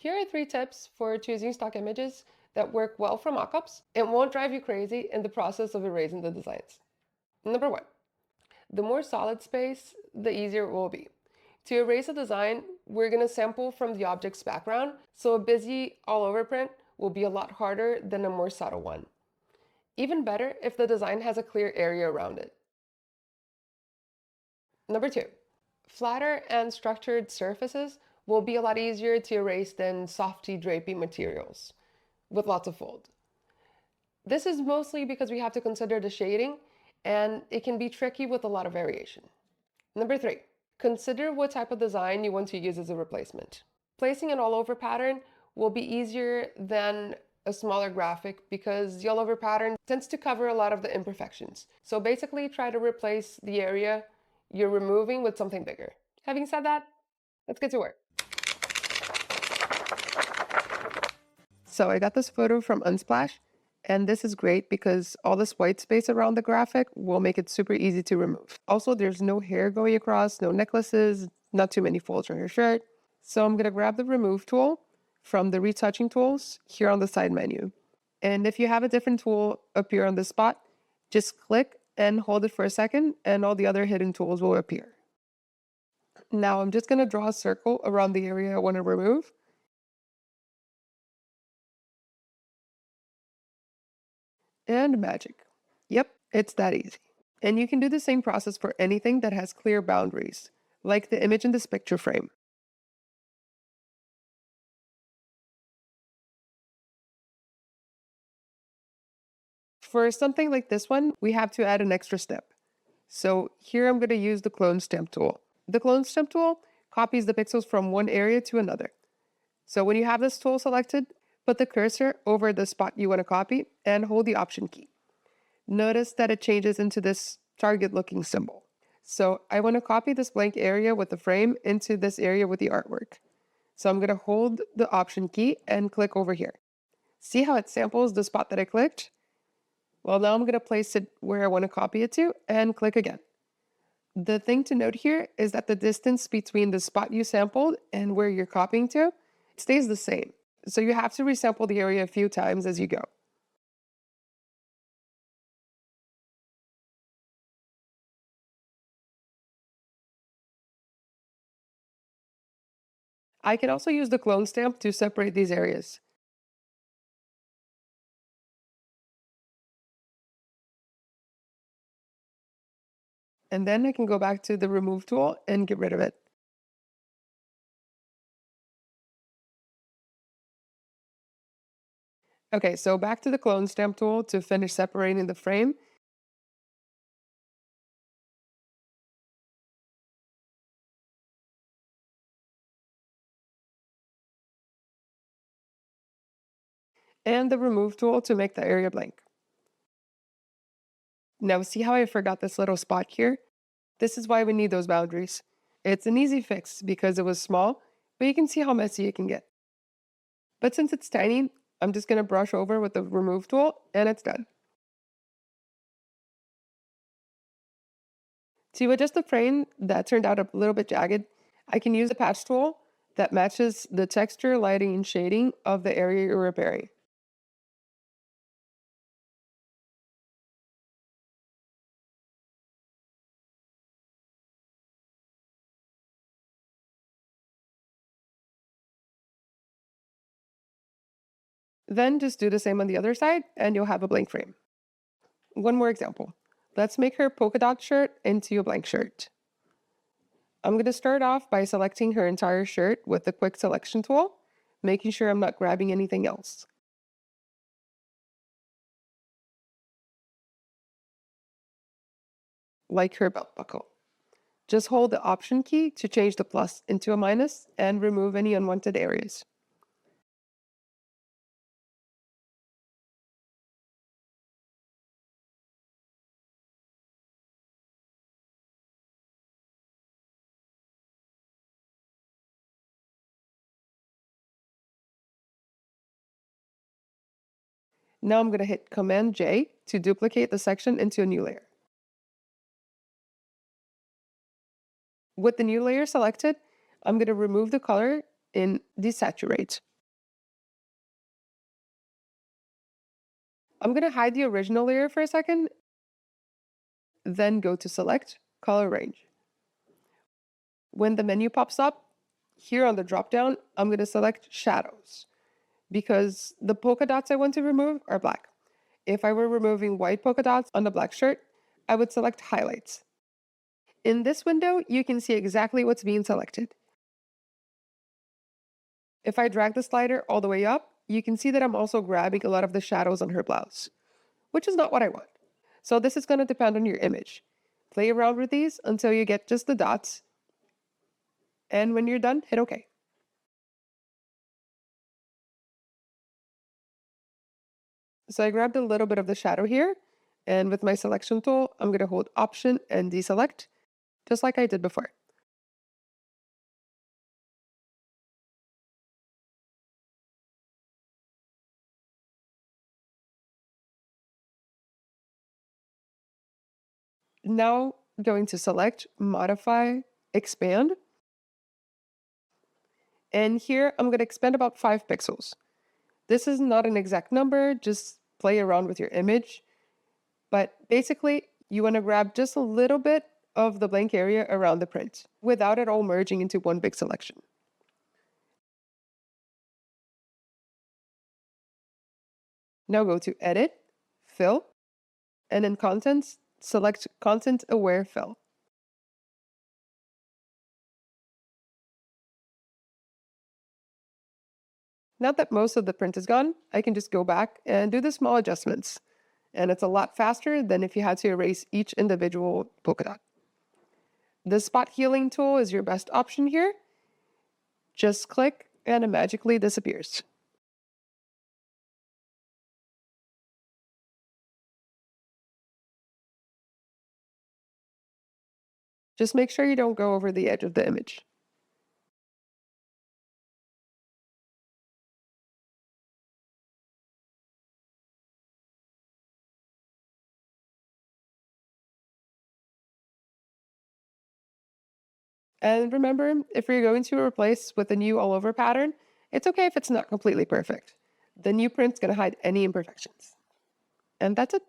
Here are 3 tips for choosing stock images that work well for mockups and won't drive you crazy in the process of erasing the designs. Number 1, the more solid space, the easier it will be. To erase a design, we're going to sample from the object's background, so a busy all-over print will be a lot harder than a more subtle one. Even better if the design has a clear area around it. Number 2, flatter and structured surfaces will be a lot easier to erase than softy, drapey materials with lots of fold. This is mostly because we have to consider the shading, and it can be tricky with a lot of variation. Number 3, consider what type of design you want to use as a replacement. Placing an all-over pattern will be easier than a smaller graphic because the all-over pattern tends to cover a lot of the imperfections. So basically try to replace the area you're removing with something bigger. Having said that, let's get to work. So I got this photo from Unsplash, and this is great because all this white space around the graphic will make it super easy to remove. Also, there's no hair going across, no necklaces, not too many folds on your shirt. So I'm gonna grab the remove tool from the retouching tools here on the side menu. And if you have a different tool appear on this spot, just click and hold it for a second and all the other hidden tools will appear. Now I'm just gonna draw a circle around the area I wanna remove. And magic. Yep, it's that easy. And you can do the same process for anything that has clear boundaries, like the image in this picture frame. For something like this one, we have to add an extra step. So here I'm going to use the clone stamp tool. The clone stamp tool copies the pixels from one area to another. So when you have this tool selected, put the cursor over the spot you want to copy and hold the Option key. Notice that it changes into this target looking symbol. So I want to copy this blank area with the frame into this area with the artwork. So I'm going to hold the Option key and click over here. See how it samples the spot that I clicked? Well, now I'm going to place it where I want to copy it to and click again. The thing to note here is that the distance between the spot you sampled and where you're copying to stays the same. So you have to resample the area a few times as you go. I can also use the clone stamp to separate these areas. And then I can go back to the remove tool and get rid of it. Okay, so back to the clone stamp tool to finish separating the frame. And the remove tool to make the area blank. Now see how I forgot this little spot here? This is why we need those boundaries. It's an easy fix because it was small, but you can see how messy it can get. But since it's tiny, I'm just going to brush over with the remove tool and it's done. To adjust the frame that turned out a little bit jagged, I can use the patch tool that matches the texture, lighting, and shading of the area you're repairing. Then just do the same on the other side and you'll have a blank frame. One more example. Let's make her polka dot shirt into a blank shirt. I'm going to start off by selecting her entire shirt with the quick selection tool, making sure I'm not grabbing anything else, like her belt buckle. Just hold the Option key to change the plus into a minus and remove any unwanted areas. Now I'm going to hit Command J to duplicate the section into a new layer. With the new layer selected, I'm going to remove the color in Desaturate. I'm going to hide the original layer for a second, then go to Select, Color Range. When the menu pops up, here on the dropdown, I'm going to select Shadows because the polka dots I want to remove are black. If I were removing white polka dots on the black shirt, I would select Highlights. In this window, you can see exactly what's being selected. If I drag the slider all the way up, you can see that I'm also grabbing a lot of the shadows on her blouse, which is not what I want. So this is going to depend on your image. Play around with these until you get just the dots. And when you're done, hit OK. So I grabbed a little bit of the shadow here, and with my selection tool, I'm going to hold Option and deselect, just like I did before. Now going to select, modify, expand. And here I'm going to expand about 5 pixels. This is not an exact number, just play around with your image. But basically, you want to grab just a little bit of the blank area around the print without it all merging into one big selection. Now go to Edit, Fill, and in Contents, select Content Aware Fill. Now that most of the print is gone, I can just go back and do the small adjustments. And it's a lot faster than if you had to erase each individual polka dot. The spot healing tool is your best option here. Just click and it magically disappears. Just make sure you don't go over the edge of the image. And remember, if you're going to replace with a new all over pattern, it's okay if it's not completely perfect. The new print's going to hide any imperfections. And that's it.